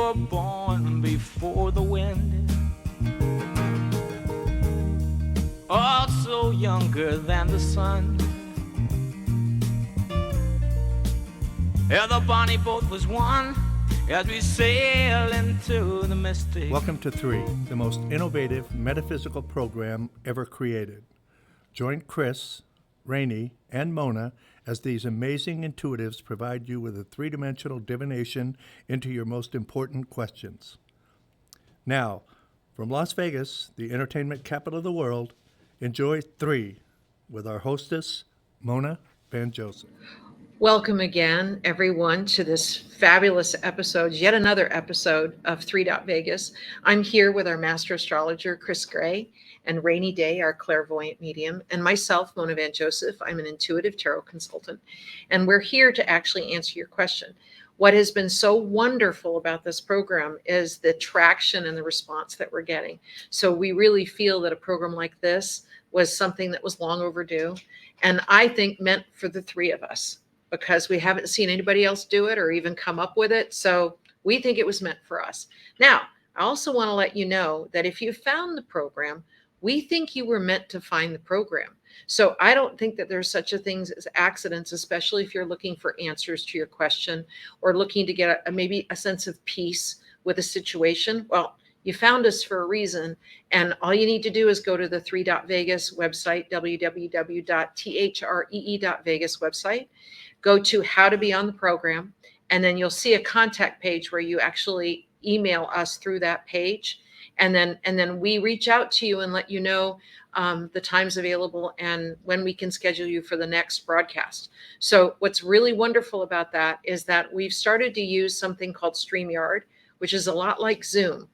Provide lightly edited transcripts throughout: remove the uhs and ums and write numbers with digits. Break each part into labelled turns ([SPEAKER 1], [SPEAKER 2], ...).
[SPEAKER 1] were born before the wind, also younger than the sun. Yeah, the bonnie boat was one as we sail into the mystic.
[SPEAKER 2] Welcome to Three, the most innovative metaphysical program ever created. Join Chris, Rainey, and Mona as these amazing intuitives provide you with a three-dimensional divination into your most important questions. Now, from Las Vegas, the entertainment capital of the world, enjoy Three with our hostess, Mona Van Joseph.
[SPEAKER 3] Welcome again, everyone, to this fabulous episode, yet another episode of three.vegas. I'm here with our master astrologer, Chris Gray, and Rainy Day, our clairvoyant medium, and myself, Mona Van Joseph. I'm an intuitive tarot consultant, and we're here to actually answer your question. What has been so wonderful about this program is the traction and the response that we're getting. So we really feel that a program like this was something that was long overdue, and I think meant for the three of us, because we haven't seen anybody else do it or even come up with it. So we think it was meant for us. Now, I also want to let you know that if you found the program, we think you were meant to find the program. So I don't think that there's such a thing as accidents, especially if you're looking for answers to your question or looking to get maybe a sense of peace with a situation. Well, you found us for a reason, and all you need to do is go to the three.vegas website, www.three.vegas website. Go to how to be on the program, and then you'll see a contact page where you actually email us through that page. And then we reach out to you and let you know the times available and when we can schedule you for the next broadcast. So what's really wonderful about that is that we've started to use something called StreamYard, which is a lot like Zoom.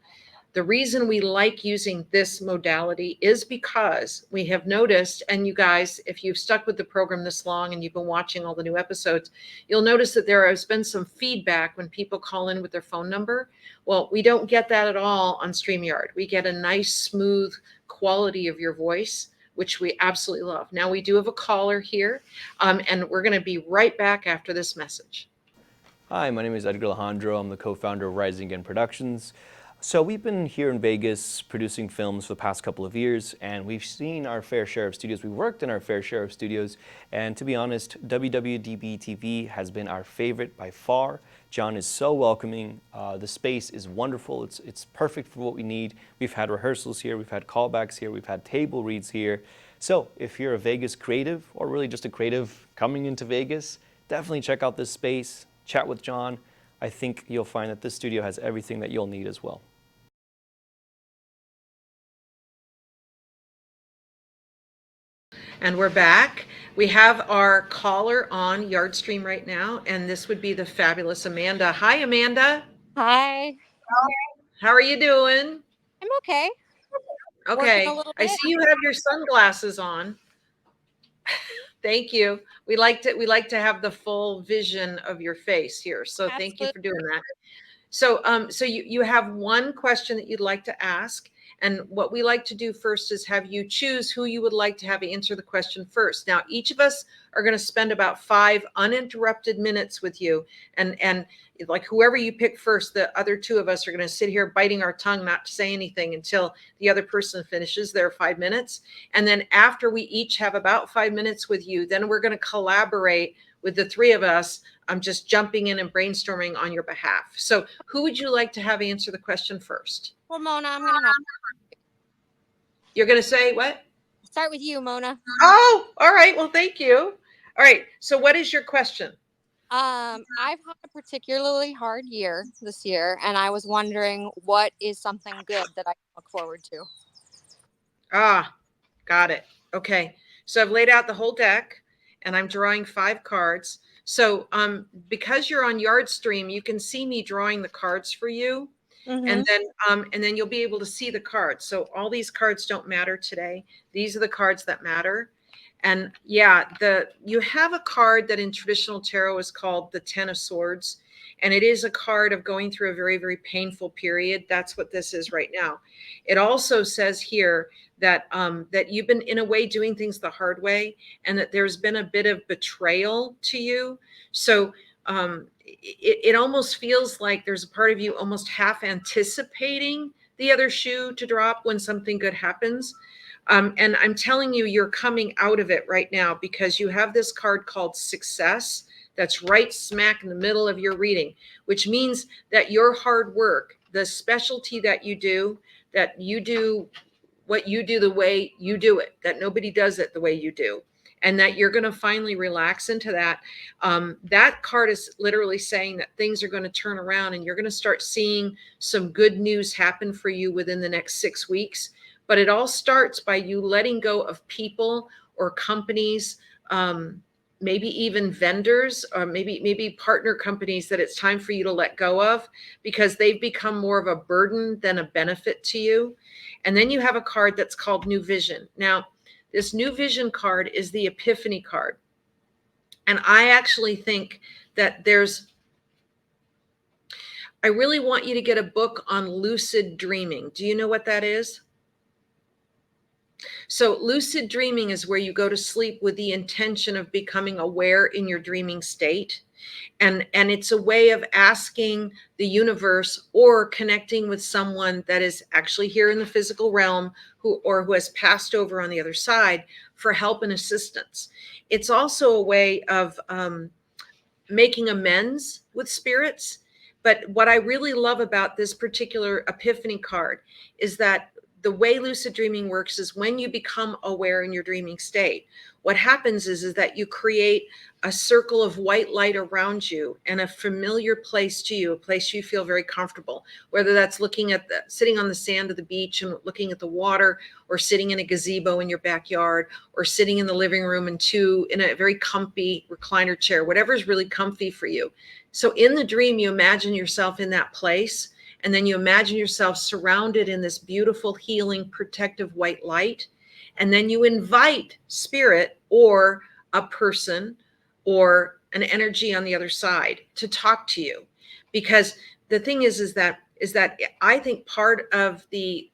[SPEAKER 3] The reason we like using this modality is because we have noticed, and you guys, if you've stuck with the program this long and you've been watching all the new episodes, you'll notice that there has been some feedback when people call in with their phone number. Well, we don't get that at all on StreamYard. We get a nice, smooth quality of your voice, which we absolutely love. Now, we do have a caller here, and we're going to be right back after this message.
[SPEAKER 4] Hi, my name is Edgar Alejandro. I'm the co-founder of Rising Again Productions. So we've been here in Vegas producing films for the past couple of years, and we've seen our fair share of studios. We've worked in our fair share of studios, and to be honest, WWDBTV has been our favorite by far. John is so welcoming. The space is wonderful. It's perfect for what we need. We've had rehearsals here, we've had callbacks here, we've had table reads here. So if you're a Vegas creative, or really just a creative coming into Vegas, definitely check out this space, chat with John. I think you'll find that this studio has everything that you'll need as well.
[SPEAKER 3] And we're back. We have our caller on Yardstream right now, and this would be the fabulous Amanda. Hi, Amanda.
[SPEAKER 5] Hi.
[SPEAKER 3] How are you doing?
[SPEAKER 5] I'm okay.
[SPEAKER 3] Okay.
[SPEAKER 5] Working a little
[SPEAKER 3] I
[SPEAKER 5] bit.
[SPEAKER 3] see you have your sunglasses on. Thank you. We like to have the full vision of your face here. So thank you for doing that. So you have one question that you'd like to ask. And what we like to do first is have you choose who you would like to have answer the question first. Now, each of us are going to spend about 5 uninterrupted minutes with you. And like whoever you pick first, the other 2 of us are going to sit here biting our tongue not to say anything until the other person finishes their 5 minutes. And then after we each have about 5 minutes with you, then we're going to collaborate with the 3 of us. I'm just jumping in and brainstorming on your behalf. So who would you like to have answer the question first?
[SPEAKER 5] Well, Mona, I'm going to have
[SPEAKER 3] You're going to say what?
[SPEAKER 5] start with you, Mona.
[SPEAKER 3] Oh, all right. Well, thank you. All right. So what is your question?
[SPEAKER 5] I've had a particularly hard year this year, and I was wondering what is something good that I can look forward to.
[SPEAKER 3] Ah, got it. Okay. So I've laid out the whole deck, and I'm drawing 5 cards. So because you're on Yardstream, you can see me drawing the cards for you. And then you'll be able to see the cards. So all these cards don't matter today. These are the cards that matter. And yeah, you have a card that in traditional tarot is called the 10 of Swords. And it is a card of going through a very, very painful period. That's what this is right now. It also says here that that you've been in a way doing things the hard way, and that there's been a bit of betrayal to you. So it almost feels like there's a part of you almost half anticipating the other shoe to drop when something good happens. And I'm telling you, you're coming out of it right now because you have this card called Success that's right smack in the middle of your reading, which means that your hard work, the specialty that you do what you do the way you do it, that nobody does it the way you do, and that you're going to finally relax into that. That card is literally saying that things are going to turn around and you're going to start seeing some good news happen for you within the next 6 weeks. But it all starts by you letting go of people or companies, maybe even vendors, or maybe partner companies that it's time for you to let go of because they've become more of a burden than a benefit to you. And then you have a card that's called New Vision. Now, this New Vision card is the Epiphany card. And I actually think that I really want you to get a book on lucid dreaming. Do you know what that is? So lucid dreaming is where you go to sleep with the intention of becoming aware in your dreaming state. And it's a way of asking the universe or connecting with someone that is actually here in the physical realm who has passed over on the other side for help and assistance. It's also a way of making amends with spirits. But what I really love about this particular Epiphany card is that the way lucid dreaming works is when you become aware in your dreaming state, what happens is that you create a circle of white light around you and a familiar place to you, a place you feel very comfortable, whether that's sitting on the sand of the beach and looking at the water, or sitting in a gazebo in your backyard, or sitting in the living room in a very comfy recliner chair, whatever is really comfy for you. So in the dream, you imagine yourself in that place, and then you imagine yourself surrounded in this beautiful, healing, protective white light. And then you invite spirit or a person or an energy on the other side to talk to you. Because the thing is that I think part of the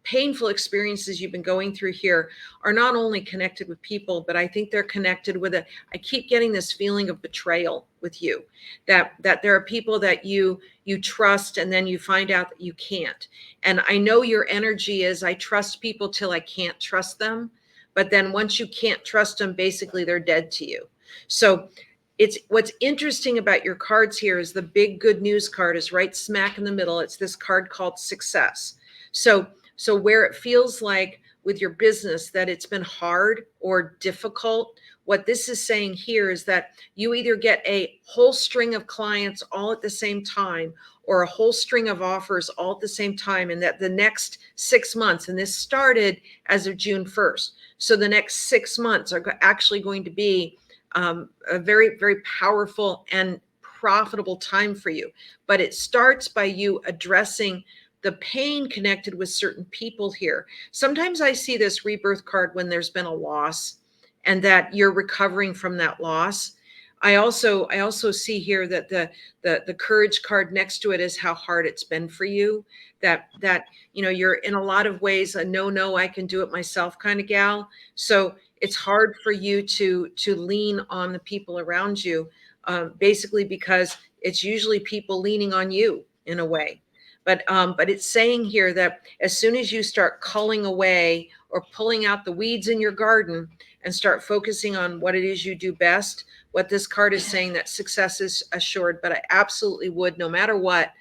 [SPEAKER 3] painful experiences you've been going through here are not only connected with people, but I think they're connected with I keep getting this feeling of betrayal with you, that there are people that you trust and then you find out that you can't. And I know your energy is, I trust people till I can't trust them. But then once you can't trust them, basically they're dead to you. So what's interesting about your cards here is the big good news card is right smack in the middle. It's this card called Success. So where it feels like with your business that it's been hard or difficult, what this is saying here is that you either get a whole string of clients all at the same time, or a whole string of offers all at the same time, and that the next 6 months, and this started as of June 1st, so the next 6 months are actually going to be a very, very powerful and profitable time for you. But it starts by you addressing the pain connected with certain people here. Sometimes I see this rebirth card when there's been a loss and that you're recovering from that loss. I also see here that the courage card next to it is how hard it's been for you, that you're in a lot of ways a no, I can do it myself kind of gal. So it's hard for you to lean on the people around you, basically because it's usually people leaning on you in a way. But it's saying here that as soon as you start culling away or pulling out the weeds in your garden and start focusing on what it is you do best, what this card is saying, that success is assured. But I absolutely would, no matter what,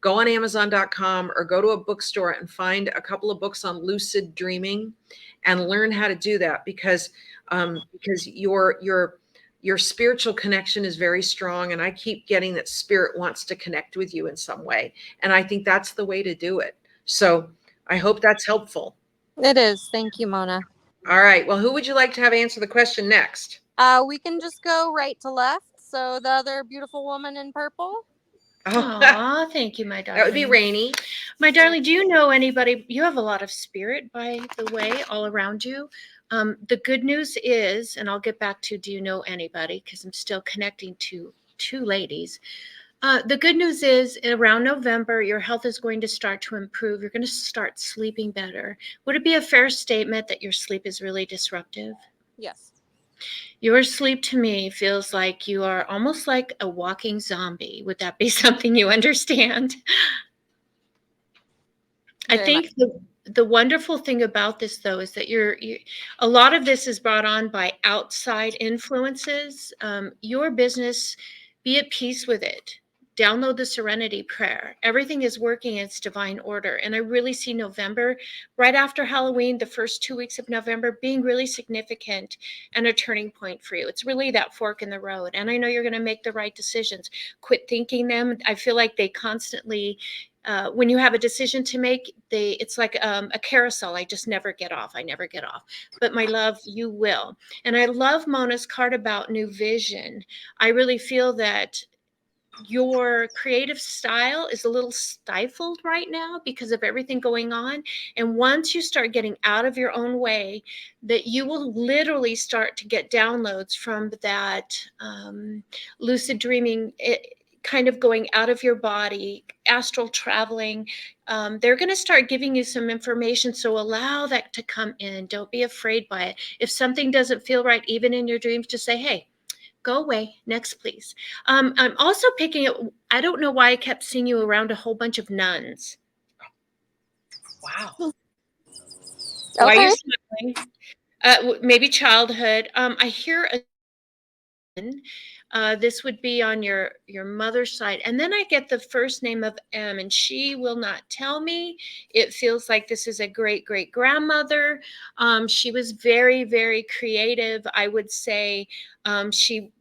[SPEAKER 3] go on Amazon.com or go to a bookstore and find a couple of books on lucid dreaming and learn how to do that, because your spiritual connection is very strong, and I keep getting that spirit wants to connect with you in some way, and I think that's the way to do it. So I hope that's helpful.
[SPEAKER 5] It is. Thank you, Mona.
[SPEAKER 3] All right, well, who would you like to have answer the question next?
[SPEAKER 5] We can just go right to left. So the other beautiful woman in purple.
[SPEAKER 6] Aw, thank you, my darling.
[SPEAKER 3] That would be Rainey.
[SPEAKER 6] My darling, do you know anybody? You have a lot of spirit, by the way, all around you. The good news is, and I'll get back to do you know anybody, because I'm still connecting to two ladies. The good news is around November, your health is going to start to improve. You're going to start sleeping better. Would it be a fair statement that your sleep is really disruptive?
[SPEAKER 5] Yes.
[SPEAKER 6] Your sleep to me feels like you are almost like a walking zombie. Would that be something you understand? I
[SPEAKER 5] Very much.
[SPEAKER 6] think the wonderful thing about this, though, is that a lot of this is brought on by outside influences. Your business, be at peace with it. Download the Serenity Prayer. Everything is working in its divine order. And I really see November, right after Halloween, the first 2 weeks of November, being really significant and a turning point for you. It's really that fork in the road. And I know you're going to make the right decisions. Quit thinking them. I feel like they constantly when you have a decision to make, it's like a carousel. I just never get off. I never get off. But my love, you will. And I love Mona's card about new vision. I really feel that your creative style is a little stifled right now because of everything going on. And once you start getting out of your own way, that you will literally start to get downloads from that lucid dreaming. Kind of going out of your body, astral traveling. They're going to start giving you some information. So allow that to come in. Don't be afraid by it. If something doesn't feel right, even in your dreams, just say, hey, go away. Next, please. I'm also picking up, I don't know why I kept seeing you around a whole bunch of nuns. Wow. Why are
[SPEAKER 5] Okay.
[SPEAKER 6] you smiling? Maybe childhood. I hear this would be on your mother's side, and then I get the first name of M, and she will not tell me. It feels like this is a great grandmother. She was very, very creative. I would say she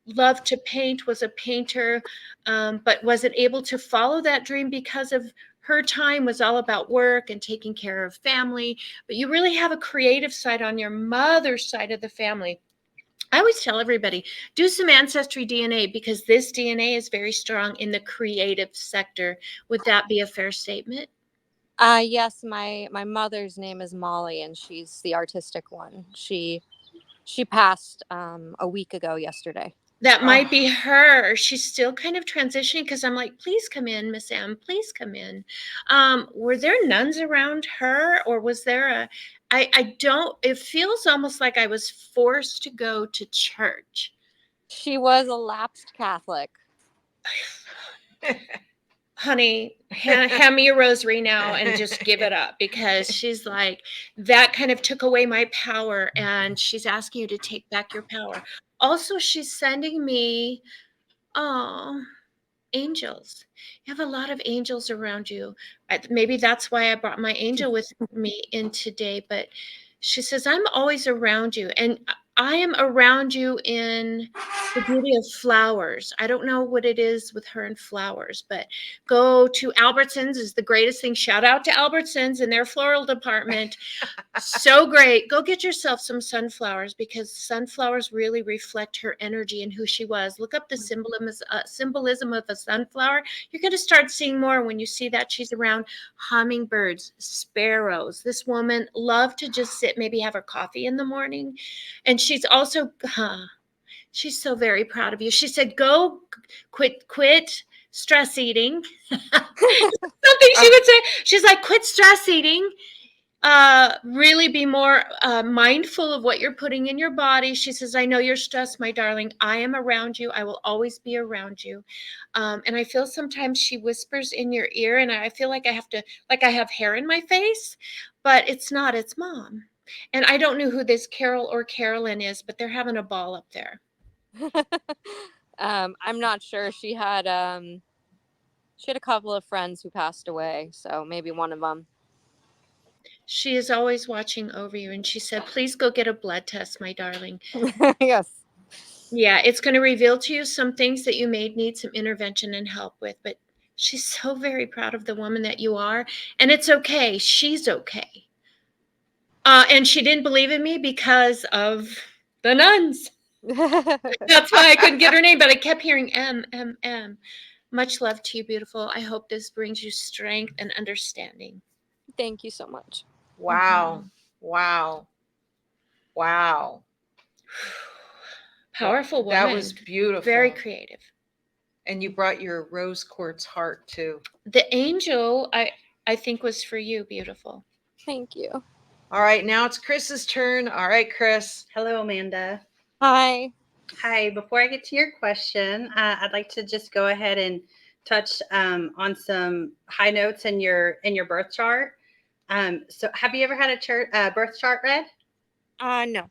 [SPEAKER 6] loved to paint, was a painter, but wasn't able to follow that dream because of her time was all about work and taking care of family. But you really have a creative side on your mother's side of the family. I always tell everybody, do some ancestry DNA because this DNA is very strong in the creative sector. Would that be a fair statement?
[SPEAKER 5] Yes, my mother's name is Molly, and she's the artistic one. She passed a week ago yesterday.
[SPEAKER 6] That
[SPEAKER 3] Oh,
[SPEAKER 6] might be her. She's still kind of transitioning because I'm like, please come in, Miss M, please come in. Were there nuns around her, or was there I don't, it feels almost like I was forced to go to church.
[SPEAKER 5] She was a lapsed Catholic.
[SPEAKER 6] Honey, hand me a rosary now and just give it up because she's like, that kind of took away my power and she's asking you to take back your power. Also, she's sending me, oh, angels. You have a lot of angels around you. Maybe that's why I brought my angel with me in today, but she says, I'm always around you. And I am around you in the beauty of flowers. I don't know what it is with her and flowers, but go to Albertsons is the greatest thing. Shout out to Albertsons and their floral department. So great. Go get yourself some sunflowers because sunflowers really reflect her energy and who she was. Look up the symbolism of a sunflower. You're going to start seeing more when you see that she's around hummingbirds, sparrows. This woman loved to just sit, maybe have her coffee in the morning. And she's also, she's so very proud of you. She said, go quit stress eating. Something she would say. She's like, quit stress eating. Really be more mindful of what you're putting in your body. She says, I know you're stressed, my darling. I am around you. I will always be around you. And I feel sometimes she whispers in your ear and I feel like I have to, like I have hair in my face, but it's not, it's mom. And I don't know who this Carol or Carolyn is, but they're having a ball up there.
[SPEAKER 5] I'm not sure. She had a couple of friends who passed away, so maybe one of them.
[SPEAKER 6] She is always watching over you. And she said, please go get a blood test, my darling.
[SPEAKER 5] Yes.
[SPEAKER 6] Yeah, it's going to reveal to you some things that you may need some intervention and help with. But she's so very proud of the woman that you are. And it's okay. She's okay. And she didn't believe in me because of the nuns. That's why I couldn't get her name, but I kept hearing M, M, M. Much love to you, beautiful. I hope this brings you strength and understanding.
[SPEAKER 5] Thank you so much.
[SPEAKER 3] wow. Wow. Wow.
[SPEAKER 6] Powerful woman.
[SPEAKER 3] That was beautiful.
[SPEAKER 6] Very creative.
[SPEAKER 3] And you brought your rose quartz heart too.
[SPEAKER 6] The angel, I think, was for you, beautiful.
[SPEAKER 5] Thank you.
[SPEAKER 3] All right, now it's Chris's turn. All right, Chris.
[SPEAKER 7] Hello, Amanda.
[SPEAKER 5] Hi.
[SPEAKER 7] Hi, before I get to your question, I'd like to just go ahead and touch on some high notes in your birth chart. So, have you ever had a birth chart read?
[SPEAKER 5] No.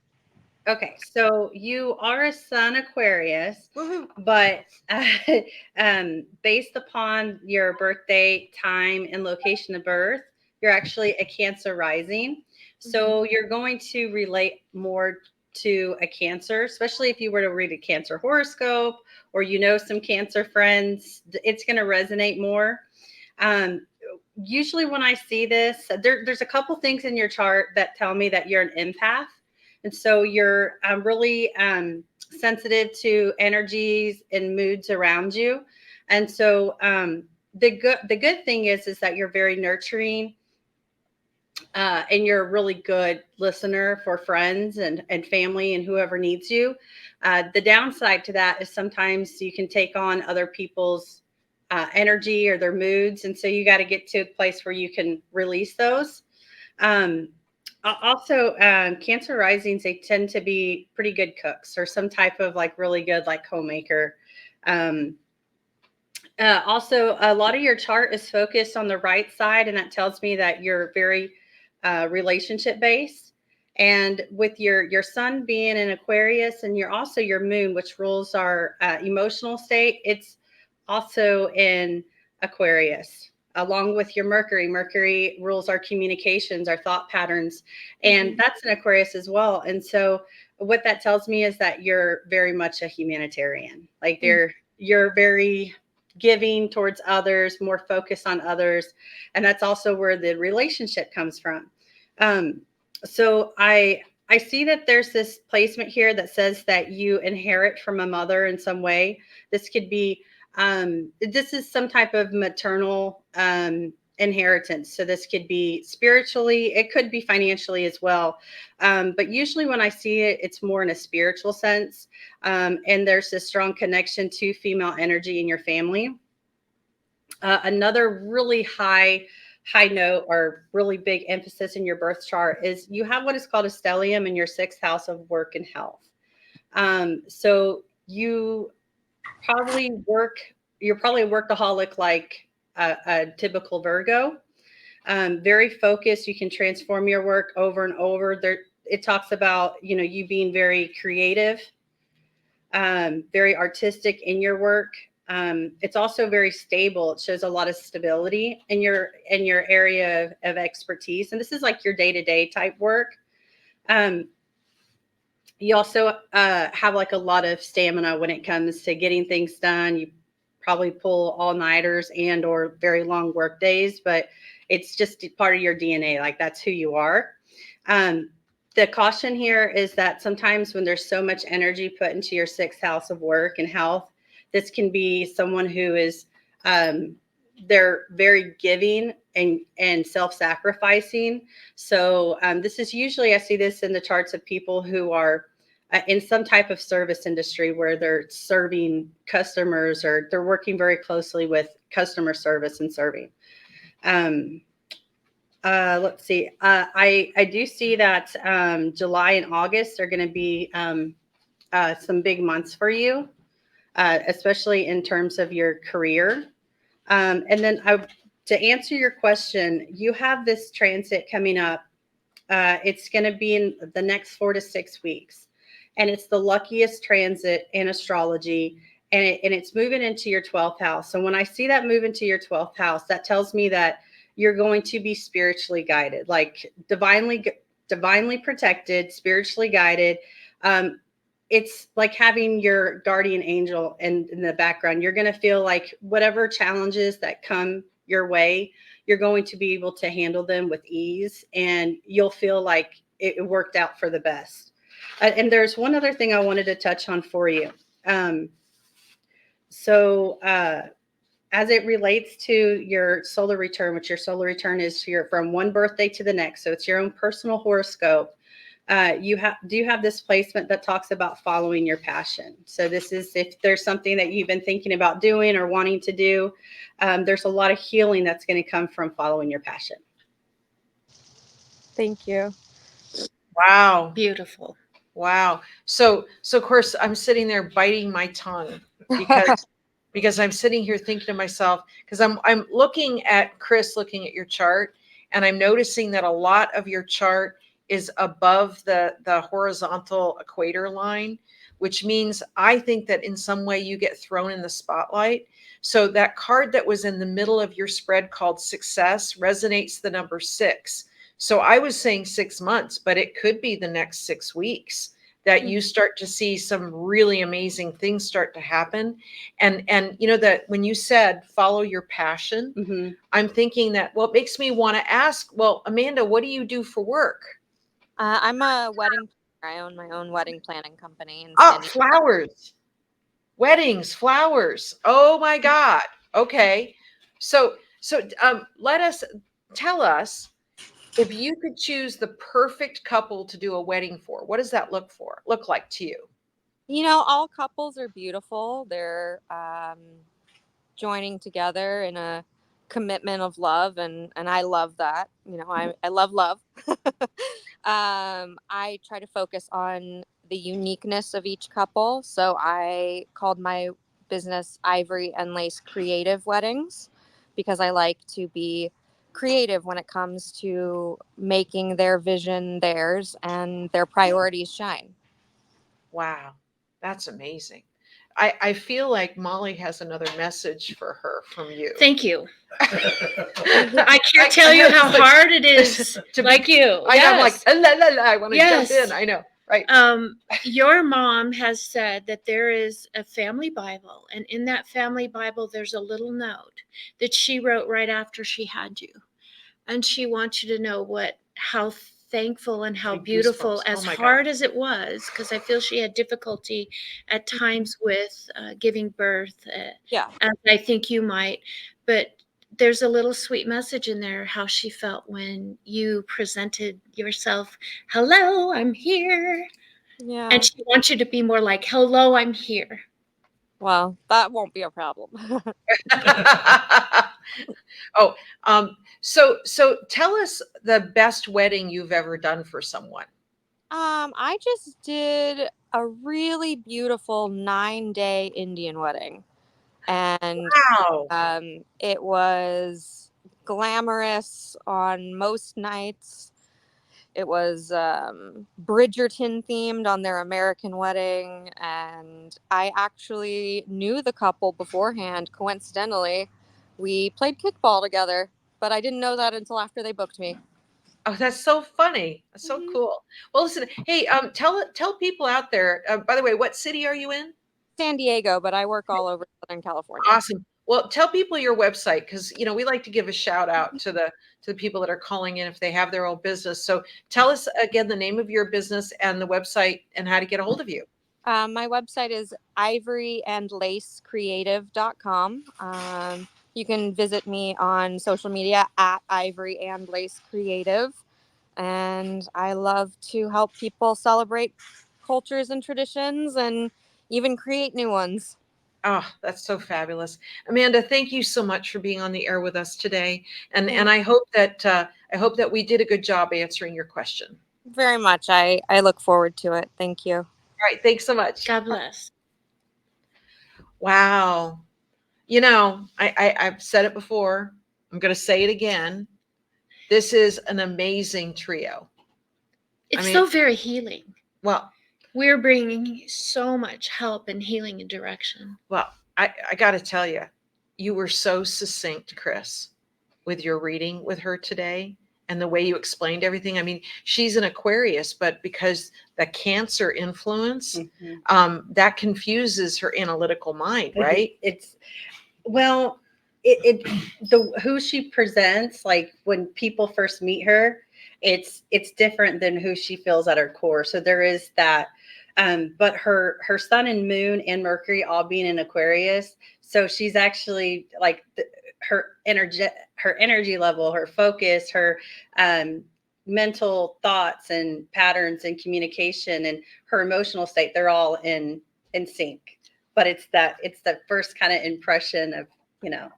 [SPEAKER 7] Okay, so you are a Sun Aquarius,
[SPEAKER 5] Woohoo.
[SPEAKER 7] but based upon your birth date, time, and location of birth, you're actually a Cancer rising. So you're going to relate more to a Cancer, especially if you were to read a Cancer horoscope or you know some Cancer friends, it's going to resonate more. Um, Usually, when I see this, there's a couple things in your chart that tell me that you're an empath. And so you're really sensitive to energies and moods around you. And so the good thing is that you're very nurturing, and you're a really good listener for friends and family and whoever needs you. The downside to that is sometimes you can take on other people's energy or their moods. And so you got to get to a place where you can release those. Um, Also, Cancer risings, they tend to be pretty good cooks or some type of like really good like homemaker. Um, Also, a lot of your chart is focused on the right side, and that tells me that you're very relationship based. And with your sun being in Aquarius, and you're also your moon, which rules our emotional state, it's also in Aquarius, along with your Mercury. Mercury rules our communications, our thought patterns, and that's in Aquarius as well. And so, what that tells me is that you're very much a humanitarian. Like you're very giving towards others, more focused on others. And that's also where the relationship comes from. Um, so I see that there's this placement here that says that you inherit from a mother in some way. This could be this is some type of maternal inheritance. So this could be spiritually, it could be financially as well. But usually when I see it, it's more in a spiritual sense. And there's a strong connection to female energy in your family. Another really high note or really big emphasis in your birth chart is you have what is called a stellium in your sixth house of work and health. So probably work, you're probably a workaholic like a typical Virgo. Very focused. You can transform your work over and over. There, it talks about you being very creative, very artistic in your work. It's also very stable. It shows a lot of stability in your area of expertise, and this is like your day to day type work. Um, you also have like a lot of stamina when it comes to getting things done. You probably pull all nighters and or very long work days, but it's just part of your DNA. Like that's who you are. Um, the caution here is that sometimes when there's so much energy put into your sixth house of work and health, this can be someone who is um, they're very giving and self-sacrificing. So this is usually, I see this in the charts of people who are in some type of service industry where they're serving customers or they're working very closely with customer service and serving. Um, let's see. I do see that July and August are going to be some big months for you, especially in terms of your career. And then to answer your question, you have this transit coming up. It's going to be in the next 4 to 6 weeks. And it's the luckiest transit in astrology. And it's moving into your 12th house. So when I see that move into your 12th house, that tells me that you're going to be spiritually guided, like divinely protected, spiritually guided. It's like having your guardian angel in the background. You're going to feel like whatever challenges that come your way, you're going to be able to handle them with ease, and you'll feel like it worked out for the best. And there's one other thing I wanted to touch on for you. Um, so as it relates to your solar return, which your solar return is from one birthday to the next, so it's your own personal horoscope. You have this placement that talks about following your passion. So this is if there's something that you've been thinking about doing or wanting to do, there's a lot of healing that's going to come from following your passion.
[SPEAKER 5] Thank you.
[SPEAKER 3] Wow.
[SPEAKER 6] Beautiful.
[SPEAKER 3] Wow. So of course I'm sitting there biting my tongue because I'm sitting here thinking to myself, because I'm looking at Chris, looking at your chart, and I'm noticing that a lot of your chart is above the horizontal equator line, which means I think that in some way you get thrown in the spotlight. So that card that was in the middle of your spread called success resonates the number 6. So I was saying 6 months, but it could be the next 6 weeks that you start to see some really amazing things start to happen. And you know that when you said follow your passion,
[SPEAKER 7] Hmm.
[SPEAKER 3] I'm thinking that, well, it makes me want to ask, well, Amanda, what do you do for work?
[SPEAKER 5] I'm a wedding planner. I own my own wedding planning company in
[SPEAKER 3] Oh,
[SPEAKER 5] San Diego.
[SPEAKER 3] flowers, weddings, flowers. Oh my God. Okay. So let us tell us, if you could choose the perfect couple to do a wedding for, what does that look like to you?
[SPEAKER 5] You know, all couples are beautiful. They're joining together in a commitment of love, and I love that. You know, I love love. I try to focus on the uniqueness of each couple, so I called my business Ivory and Lace Creative Weddings because I like to be creative when it comes to making their vision theirs and their priorities shine.
[SPEAKER 3] Wow, that's amazing. I feel like Molly has another message for her from you.
[SPEAKER 6] Thank you.
[SPEAKER 3] I,
[SPEAKER 6] I can't tell you how
[SPEAKER 3] like,
[SPEAKER 6] hard it is.
[SPEAKER 3] to
[SPEAKER 6] Like
[SPEAKER 3] be,
[SPEAKER 6] you.
[SPEAKER 3] I'm like,
[SPEAKER 6] Yes.
[SPEAKER 3] la, la, la, I want to jump
[SPEAKER 6] Yes.
[SPEAKER 3] in. I know, right?
[SPEAKER 6] Your mom has said that there is a family Bible, and in that family Bible, there's a little note that she wrote right after she had you. And she wants you to know how thankful and how
[SPEAKER 3] Like
[SPEAKER 6] beautiful,
[SPEAKER 3] goosebumps.
[SPEAKER 6] as
[SPEAKER 3] Oh my God.
[SPEAKER 6] hard as it was, because I feel she had difficulty at times with giving birth,
[SPEAKER 5] Yeah.
[SPEAKER 6] as I think you might. But there's a little sweet message in there how she felt when you presented yourself. Hello, I'm here.
[SPEAKER 5] Yeah.
[SPEAKER 6] And she wants you to be more like, hello, I'm here.
[SPEAKER 5] Well, that won't be a problem.
[SPEAKER 3] Oh, so tell us the best wedding you've ever done for someone.
[SPEAKER 5] I just did a really beautiful 9-day Indian wedding, and
[SPEAKER 3] Wow.
[SPEAKER 5] it was glamorous on most nights. It was Bridgerton themed on their American wedding, and I actually knew the couple beforehand. Coincidentally, we played kickball together, but I didn't know that until after they booked me.
[SPEAKER 3] Oh, that's so funny. That's so
[SPEAKER 5] Mhm.
[SPEAKER 3] cool. Well, listen, hey, tell people out there. By the way, what city are you in?
[SPEAKER 5] San Diego, but I work all over Southern California.
[SPEAKER 3] Awesome. Well, tell people your website, because we like to give a shout out to the people that are calling in if they have their own business. So tell us again the name of your business and the website and how to get a hold of you.
[SPEAKER 5] My website is ivoryandlacecreative.com. You can visit me on social media at Ivory and Lace Creative. And I love to help people celebrate cultures and traditions and even create new ones.
[SPEAKER 3] Oh, that's so fabulous. Amanda, thank you so much for being on the air with us today. And
[SPEAKER 5] Thank
[SPEAKER 3] I hope that we did a good job answering your question.
[SPEAKER 5] you very much. I look forward to it. Thank you.
[SPEAKER 3] All right, thanks so much.
[SPEAKER 6] God bless.
[SPEAKER 3] Wow. I've said it before. I'm going to say it again. This is an amazing trio. I
[SPEAKER 6] It's
[SPEAKER 3] mean,
[SPEAKER 6] so very healing.
[SPEAKER 3] well,
[SPEAKER 6] We're bringing so much help and healing and direction.
[SPEAKER 3] well, I got to tell you, you were so succinct, Chris, with your reading with her today and the way you explained everything. I mean, she's an Aquarius, but because the Cancer influence,
[SPEAKER 7] Hmm.
[SPEAKER 3] that confuses her analytical mind, right?
[SPEAKER 7] It's well, it the who she presents, like when people first meet her, it's different than who she feels at her core. So there is that. But her sun and moon and Mercury all being in Aquarius, so she's actually like her energy level, her focus, her um, mental thoughts and patterns and communication and her emotional state. They're all in sync. But it's the first kind of impression of you know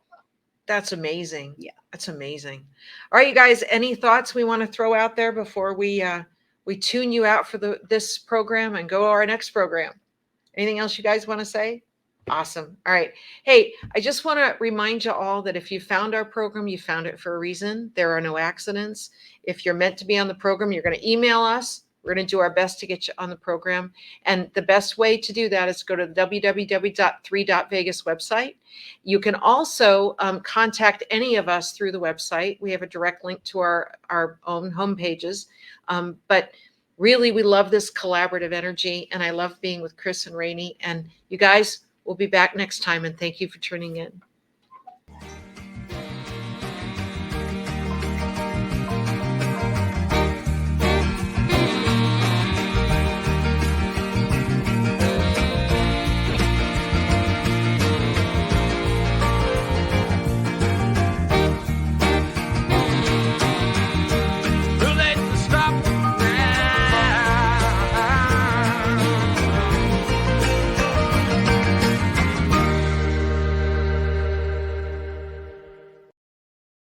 [SPEAKER 3] That's amazing.
[SPEAKER 7] yeah.
[SPEAKER 3] That's amazing. All right, you guys, any thoughts we want to throw out there before we tune you out for this program and go to our next program. Anything else you guys want to say? Awesome. All right. Hey, I just want to remind you all that if you found our program, you found it for a reason. There are no accidents. If you're meant to be on the program, you're going to email us. We're going to do our best to get you on the program. And the best way to do that is go to the www.3.vegas website. You can also contact any of us through the website. We have a direct link to our own homepages. But really, we love this collaborative energy, and I love being with Chris and Rainey. And you guys, we'll be back next time, and thank you for tuning in.